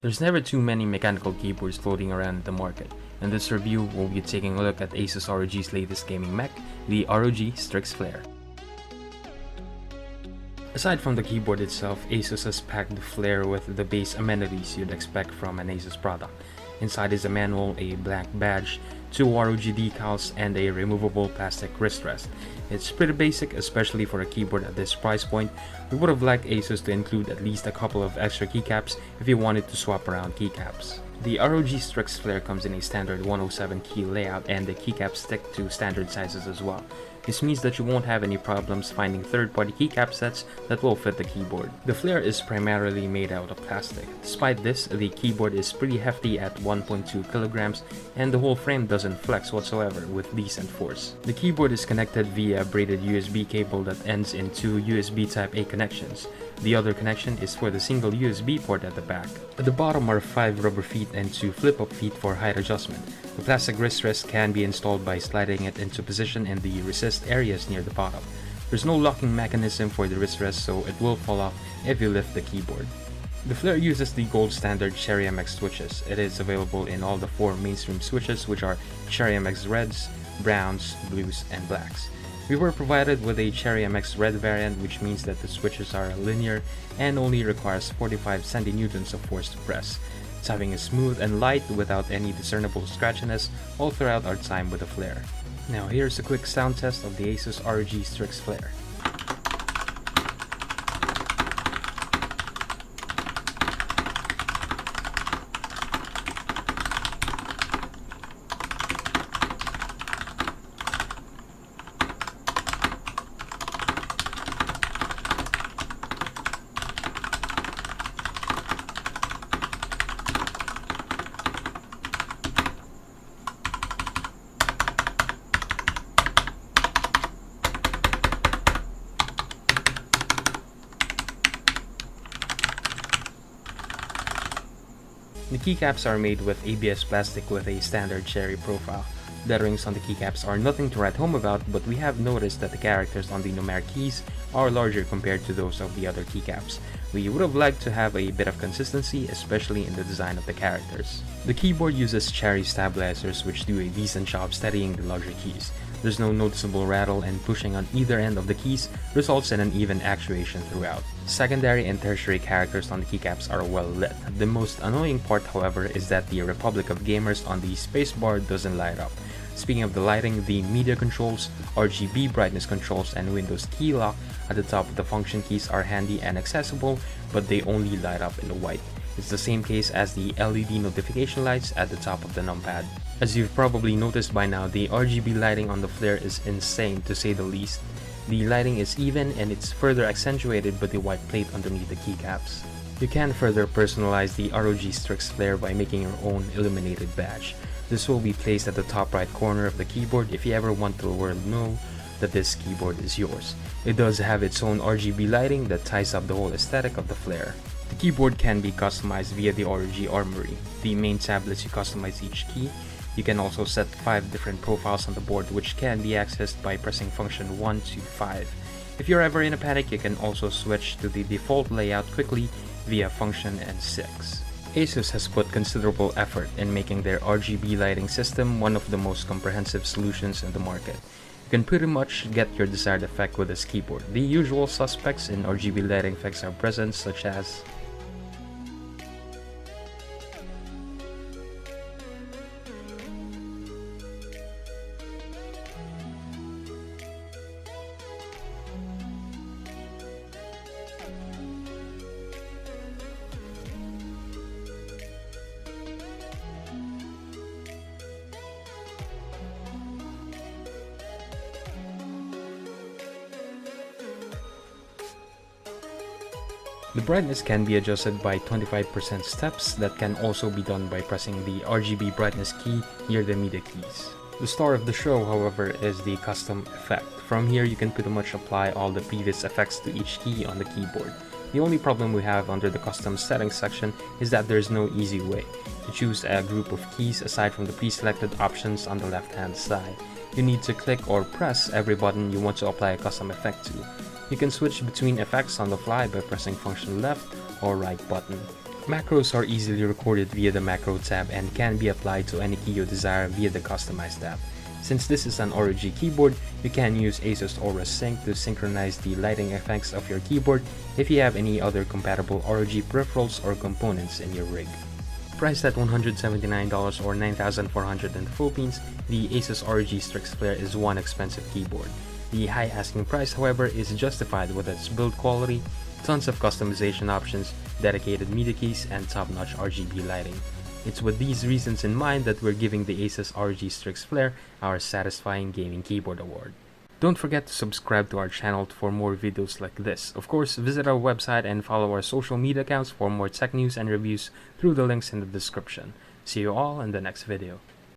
There's never too many mechanical keyboards floating around in the market. In this review, we'll be taking a look at ASUS ROG's latest gaming mech, the ROG Strix Flare. Aside from the keyboard itself, ASUS has packed the Flare with the base amenities you'd expect from an ASUS product. Inside is a manual, a black badge, 2 ROG decals, and a removable plastic wrist rest. It's pretty basic, especially for a keyboard at this price point. We would have liked ASUS to include at least a couple of extra keycaps if you wanted to swap around keycaps. The ROG Strix Flare comes in a standard 107 key layout, and the keycaps stick to standard sizes as well. This means that you won't have any problems finding third-party keycap sets that will fit the keyboard. The Flare is primarily made out of plastic. Despite this, the keyboard is pretty hefty at 1.2 kilograms, and the whole frame doesn't flex whatsoever with decent force. The keyboard is connected via a braided USB cable that ends in 2 USB Type-A connections. The other connection is for the single USB port at the back. At the bottom are 5 rubber feet and 2 flip-up feet for height adjustment. The plastic wrist rest can be installed by sliding it into position in the recessed areas near the bottom. There's no locking mechanism for the wrist rest, so it will fall off if you lift the keyboard. The Flare uses the gold standard Cherry MX switches. It is available in all the 4 mainstream switches, which are Cherry MX Reds, Browns, Blues, and Blacks. We were provided with a Cherry MX Red variant, which means that the switches are linear and only requires 45 cm of force to press. Tapping is smooth and light without any discernible scratchiness all throughout our time with the Flare. Now here's a quick sound test of the ASUS ROG Strix Flare. The keycaps are made with ABS plastic with a standard cherry profile. Letterings on the keycaps are nothing to write home about, but we have noticed that the characters on the numeric keys are larger compared to those of the other keycaps. We would have liked to have a bit of consistency, especially in the design of the characters. The keyboard uses cherry stabilizers, which do a decent job steadying the larger keys. There's no noticeable rattle, and pushing on either end of the keys results in an even actuation throughout. Secondary and tertiary characters on the keycaps are well lit. The most annoying part, however, is that the Republic of Gamers on the spacebar doesn't light up. Speaking of the lighting, the media controls, RGB brightness controls, and Windows key lock at the top of the function keys are handy and accessible, but they only light up in the white. It's the same case as the LED notification lights at the top of the numpad. As you've probably noticed by now, the RGB lighting on the Flare is insane, to say the least. The lighting is even, and it's further accentuated by the white plate underneath the keycaps. You can further personalize the ROG Strix Flare by making your own illuminated badge. This will be placed at the top right corner of the keyboard if you ever want the world to know that this keyboard is yours. It does have its own RGB lighting that ties up the whole aesthetic of the Flare. The keyboard can be customized via the ROG Armory. The main tab lets you customize each key. You can also set 5 different profiles on the board, which can be accessed by pressing function 1 to 5. If you're ever in a panic, you can also switch to the default layout quickly via function and 6. ASUS has put considerable effort in making their RGB lighting system one of the most comprehensive solutions in the market. You can pretty much get your desired effect with this keyboard. The usual suspects in RGB lighting effects are present, such as the brightness can be adjusted by 25% steps that can also be done by pressing the RGB brightness key near the media keys. The star of the show, however, is the custom effect. From here, you can pretty much apply all the previous effects to each key on the keyboard. The only problem we have under the custom settings section is that there's no easy way to choose a group of keys aside from the pre-selected options on the left-hand side. You need to click or press every button you want to apply a custom effect to. You can switch between effects on the fly by pressing function left or right button. Macros are easily recorded via the Macro tab and can be applied to any key you desire via the Customize tab. Since this is an ROG keyboard, you can use ASUS Aura Sync to synchronize the lighting effects of your keyboard if you have any other compatible ROG peripherals or components in your rig. Priced at $179 or 9,400 Philippines, the ASUS ROG Strix Flare is one expensive keyboard. The high asking price, however, is justified with its build quality, tons of customization options, dedicated media keys, and top-notch RGB lighting. It's with these reasons in mind that we're giving the ASUS ROG Strix Flare our Satisfying Gaming Keyboard Award. Don't forget to subscribe to our channel for more videos like this. Of course, visit our website and follow our social media accounts for more tech news and reviews through the links in the description. See you all in the next video.